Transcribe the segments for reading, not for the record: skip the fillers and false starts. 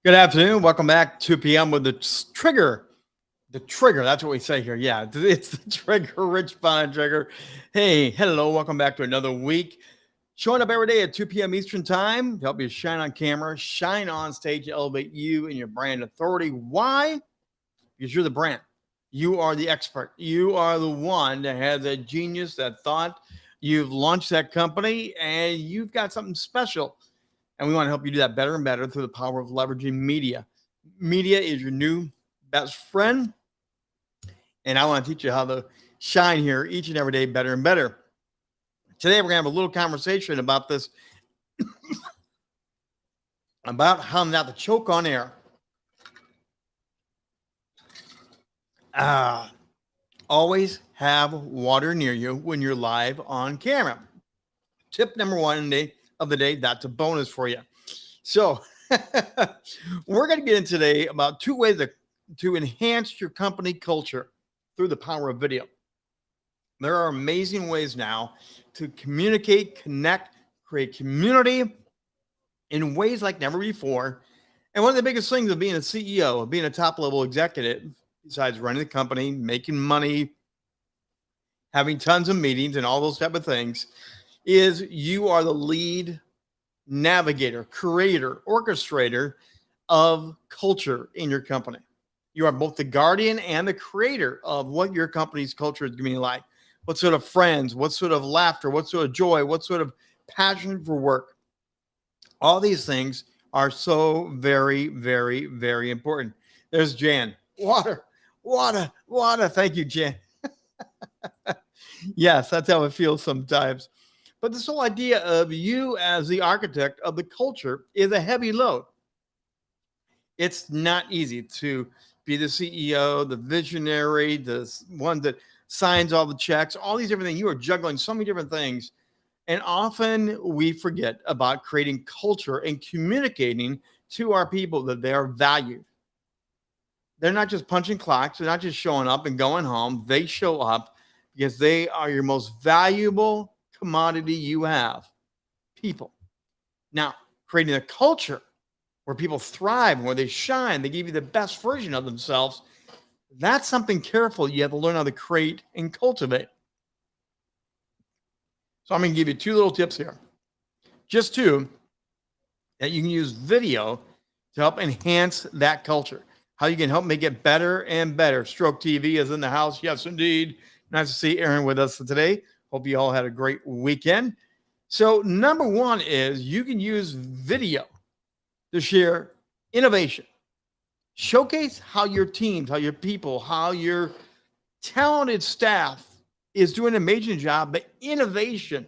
Good afternoon. Welcome back. 2 p.m. with the trigger. The trigger. That's what we say here. Yeah, it's the trigger. Rich Bontrager. Hey, hello. Welcome back to another week. Showing up every day at 2 p.m. Eastern Time to help you shine on camera, shine on stage, elevate you and your brand authority. Why? Because you're the brand. You are the expert. You are the one that has that genius, that thought. You've launched that company and you've got something special. And we want to help you do that better and better through the power of leveraging media. Media is your new best friend. And I want to teach you how to shine here each and every day better and better. Today, we're going to have a little conversation about this, about how not to choke on air. Always have water near you when you're live on camera. Tip number one of the day, that's a bonus for you. So we're going to get in today about two ways to enhance your company culture through the power of video. There are amazing ways now to communicate, connect, create community in ways like never before. And one of the biggest things of being a CEO, of being a top level executive, besides running the company, making money, having tons of meetings and all those type of things, is you are the lead navigator, creator, orchestrator of culture in your company. You are both the guardian and the creator of what your company's culture is going to be like. What sort of friends, what sort of laughter, what sort of joy, what sort of passion for work. All these things are so very, very, very important. There's Jan. Water, water, water. Thank you, Jan. Yes, that's how it feels sometimes. But this whole idea of you as the architect of the culture is a heavy load. It's not easy to be the CEO, the visionary, the one that signs all the checks, all these different things. You are juggling so many different things. And often we forget about creating culture and communicating to our people that they are valued. They're not just punching clocks. They're not just showing up and going home. They show up because they are your most valuable commodity you have, people. Now, creating a culture where people thrive, where they shine, they give you the best version of themselves, that's something careful you have to learn how to create and cultivate. So I'm going to give you two little tips here. Just two that you can use video to help enhance that culture. How you can help make it better and better. Stroke TV is in the house. Yes, indeed. Nice to see Aaron with us today. Hope you all had a great weekend. So number one is you can use video to share innovation. Showcase how your teams, how your people, how your talented staff is doing an amazing job, but innovation.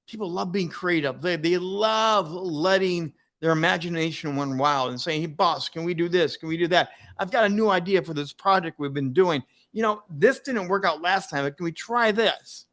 People love being creative. They love letting their imagination run wild and saying, hey, boss, can we do this? Can we do that? I've got a new idea for this project we've been doing. You know, this didn't work out last time, but can we try this?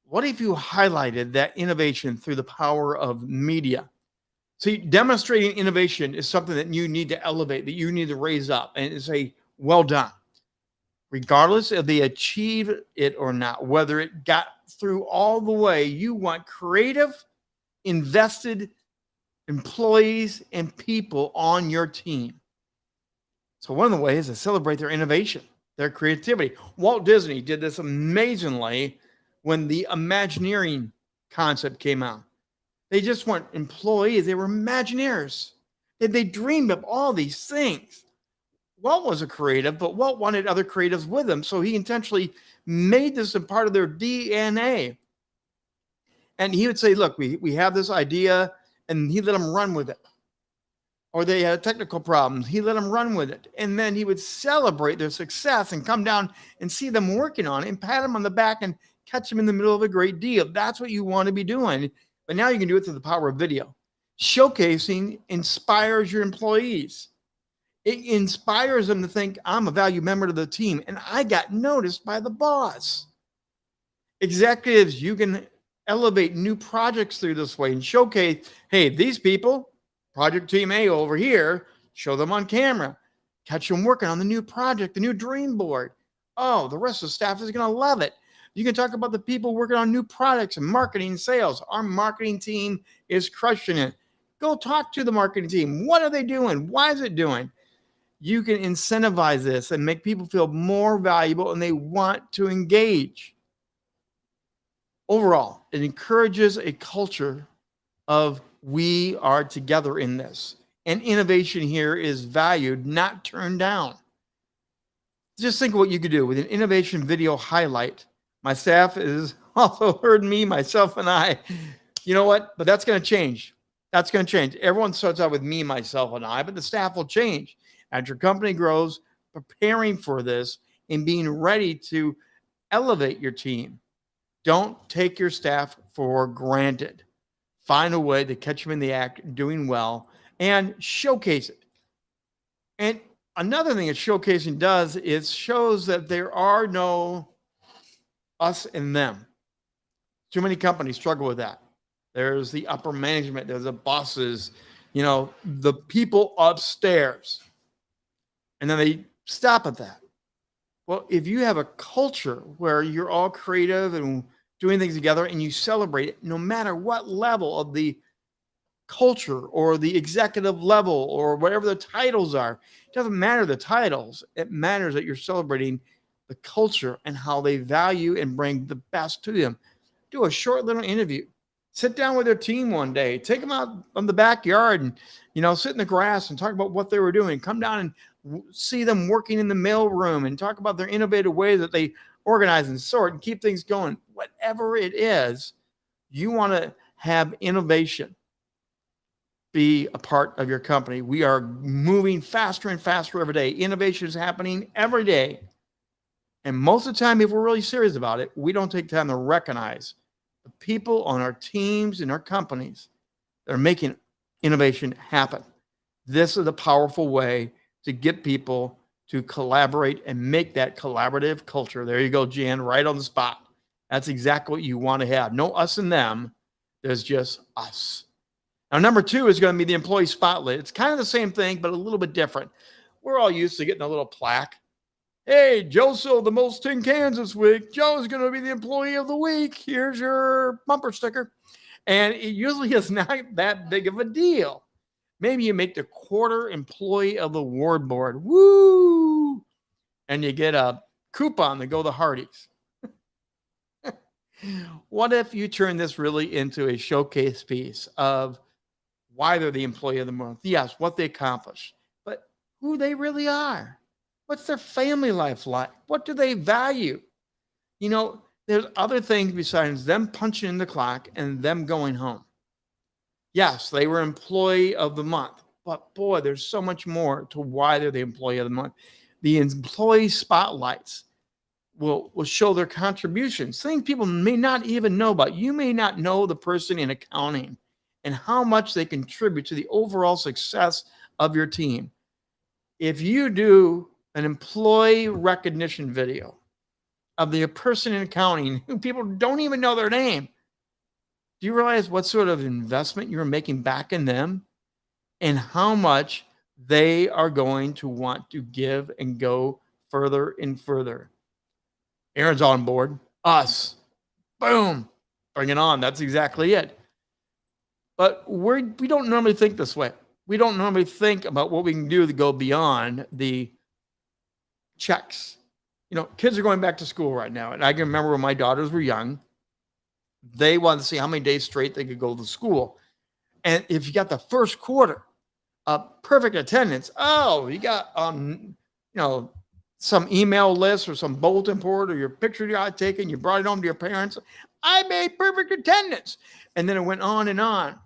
What if you highlighted that innovation through the power of media? See, demonstrating innovation is something that you need to elevate, that you need to raise up and say, well done. Regardless if they achieve it or not, whether it got through all the way, you want creative, invested employees and people on your team. So one of the ways is to celebrate their innovation, their creativity. Walt Disney did this amazingly when the Imagineering concept came out. They just weren't employees, they were Imagineers. They dreamed up all these things. Walt was a creative, but Walt wanted other creatives with him, so he intentionally made this a part of their DNA. And he would say, look, we have this idea, and he let them run with it. Or they had a technical problem, he let them run with it. And then he would celebrate their success and come down and see them working on it and pat them on the back and catch them in the middle of a great deal. That's what you want to be doing. But now you can do it through the power of video. Showcasing inspires your employees. It inspires them to think, I'm a valued member of the team, and I got noticed by the boss. Executives, you can elevate new projects through this way and showcase, hey, these people, project team A over here, show them on camera, catch them working on the new project, the new dream board. Oh, the rest of the staff is going to love it. You can talk about the people working on new products and marketing and sales. Our marketing team is crushing it. Go talk to the marketing team. What are they doing? Why is it doing? You can incentivize this and make people feel more valuable and they want to engage. Overall, it encourages a culture of we are together in this. And innovation here is valued, not turned down. Just think of what you could do with an innovation video highlight. My staff has also heard me, myself, and I. You know what? But that's going to change. That's going to change. Everyone starts out with me, myself, and I, but the staff will change. As your company grows, preparing for this and being ready to elevate your team. Don't take your staff for granted. Find a way to catch them in the act, doing well, and showcase it. And another thing that showcasing does is shows that there are no us and them. Too many companies struggle with that. There's the upper management, there's the bosses, the people upstairs. And then they stop at that. Well, if you have a culture where you're all creative and doing things together and you celebrate it, no matter what level of the culture or the executive level or whatever the titles are, it doesn't matter the titles. It matters that you're celebrating the culture and how they value and bring the best to them. Do a short little interview. Sit down with their team one day. Take them out on the backyard and, sit in the grass and talk about what they were doing. Come down and see them working in the mail room and talk about their innovative ways that they organize and sort and keep things going. Whatever it is, you want to have innovation be a part of your company. We are moving faster and faster every day. Innovation is happening every day. And most of the time, if we're really serious about it, we don't take time to recognize the people on our teams and our companies that are making innovation happen. This is a powerful way to get people to collaborate and make that collaborative culture. There you go, Jan, right on the spot. That's exactly what you want to have. No us and them. There's just us. Now, number 2 is going to be the employee spotlight. It's kind of the same thing, but a little bit different. We're all used to getting a little plaque. Hey, Joe sold the most tin cans this week. Joe's going to be the employee of the week. Here's your bumper sticker. And it usually is not that big of a deal. Maybe you make the quarter employee of the award board. Woo! And you get a coupon to go to Hardee's. What if you turn this really into a showcase piece of why they're the employee of the month? Yes, what they accomplished, but who they really are. What's their family life like? What do they value? There's other things besides them punching in the clock and them going home. Yes, they were employee of the month, but boy, there's so much more to why they're the employee of the month. The employee spotlights will show their contributions, things people may not even know about. You may not know the person in accounting and how much they contribute to the overall success of your team. If you do an employee recognition video of the person in accounting who people don't even know their name, do you realize what sort of investment you're making back in them and how much they are going to want to give and go further and further? Aaron's on board. Us. Boom. Bring it on. That's exactly it. But we don't normally think this way. We don't normally think about what we can do to go beyond the checks. Kids are going back to school right now. And I can remember when my daughters were young, they wanted to see how many days straight they could go to school. And if you got the first quarter of perfect attendance, you got, some email list or some bulletin board or your picture you got taken, you brought it home to your parents. I made perfect attendance. And then it went on and on.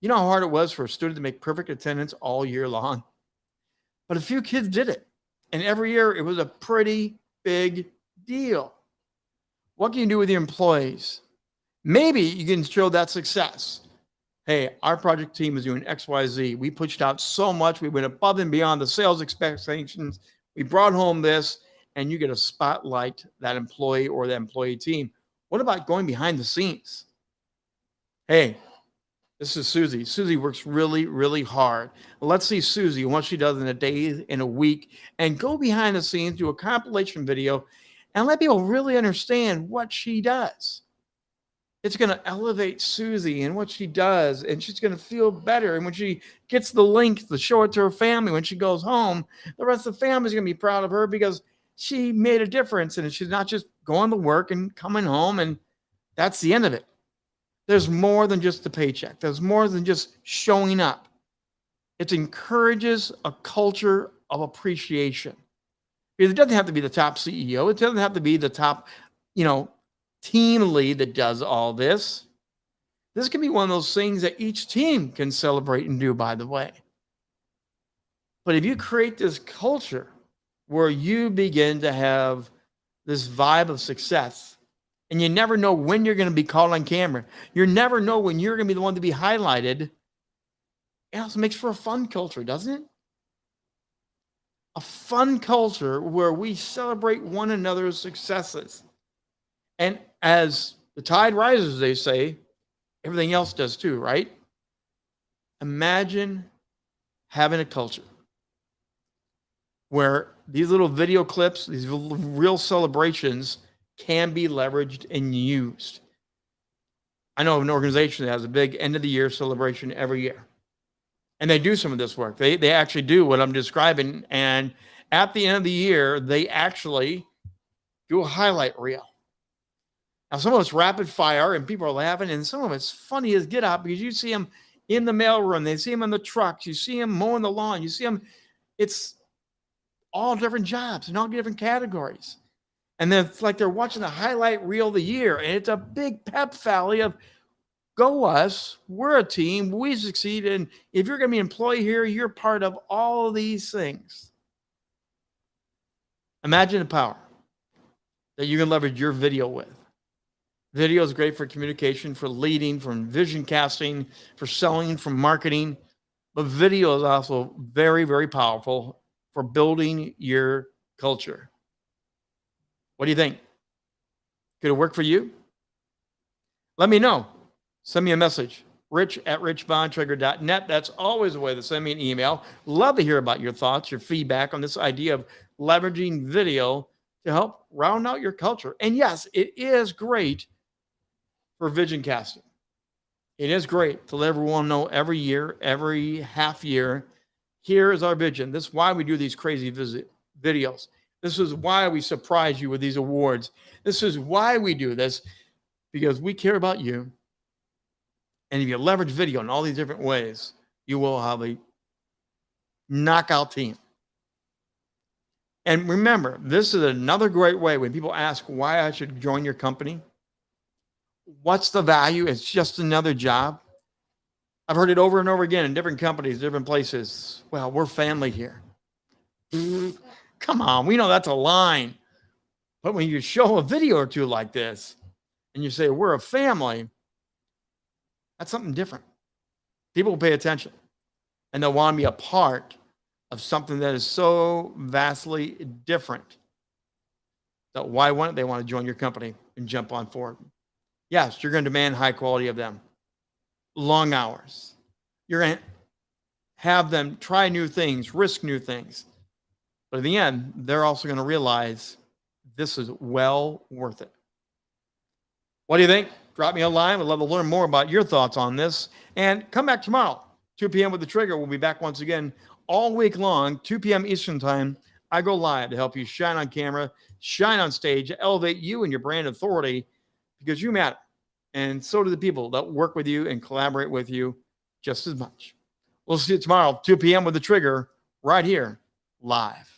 You know how hard it was for a student to make perfect attendance all year long? But a few kids did it. And every year it was a pretty big deal. What can you do with your employees? Maybe you can show that success. Hey, our project team is doing X, Y, Z. We pushed out so much. We went above and beyond the sales expectations. We brought home this, and you get to spotlight that employee or that employee team. What about going behind the scenes? Hey, this is Susie. Susie works really, really hard. Well, let's see Susie, what she does in a day, in a week, and go behind the scenes, do a compilation video, and let people really understand what she does. It's going to elevate Susie and what she does, and she's going to feel better. And when she gets the link to show it to her family, when she goes home, the rest of the family is going to be proud of her because she made a difference. And she's not just going to work and coming home, and that's the end of it. There's more than just the paycheck. There's more than just showing up. It encourages a culture of appreciation. Because it doesn't have to be the top CEO. It doesn't have to be the top, team lead that does all this. This can be one of those things that each team can celebrate and do, by the way. But if you create this culture where you begin to have this vibe of success, and you never know when you're going to be called on camera, you never know when you're going to be the one to be highlighted, it also makes for a fun culture, doesn't it? A fun culture where we celebrate one another's successes. And as the tide rises, they say, everything else does too, right? Imagine having a culture where these little video clips, these real celebrations can be leveraged and used. I know of an organization that has a big end of the year celebration every year. And they do some of this work. They actually do what I'm describing. And at the end of the year, they actually do a highlight reel. Now, some of it's rapid fire and people are laughing, and some of it's funny as get out because you see them in the mailroom, they see them in the trucks, you see them mowing the lawn, you see them. It's all different jobs and all different categories. And then it's like they're watching the highlight reel of the year, and it's a big pep rally of go us, we're a team, we succeed. And if you're going to be an employee here, you're part of all of these things. Imagine the power that you can leverage your video with. Video is great for communication, for leading, for vision casting, for selling, for marketing. But video is also very, very powerful for building your culture. What do you think? Could it work for you? Let me know. Send me a message, rich@richbontrager.net. That's always a way to send me an email. Love to hear about your thoughts, your feedback on this idea of leveraging video to help round out your culture. And yes, it is great for vision casting. It is great to let everyone know every year, every half year, here is our vision. This is why we do these crazy videos. This is why we surprise you with these awards. This is why we do this, because we care about you. And if you leverage video in all these different ways, you will have a knockout team. And remember, this is another great way when people ask why I should join your company. What's the value? It's just another job. I've heard it over and over again in different companies, different places. Well, we're family here. Come on, we know that's a line. But when you show a video or two like this and you say, we're a family, that's something different. People will pay attention and they'll want to be a part of something that is so vastly different. So why wouldn't they want to join your company and jump on board? Yes, you're going to demand high quality of them. Long hours. You're going to have them try new things, risk new things. But in the end, they're also going to realize this is well worth it. What do you think? Drop me a line. We'd love to learn more about your thoughts on this. And come back tomorrow, 2 p.m. with The Trigger. We'll be back once again all week long, 2 p.m. Eastern Time. I go live to help you shine on camera, shine on stage, elevate you and your brand authority because you matter. And so do the people that work with you and collaborate with you just as much. We'll see you tomorrow, 2 p.m. with The Trigger, right here, live.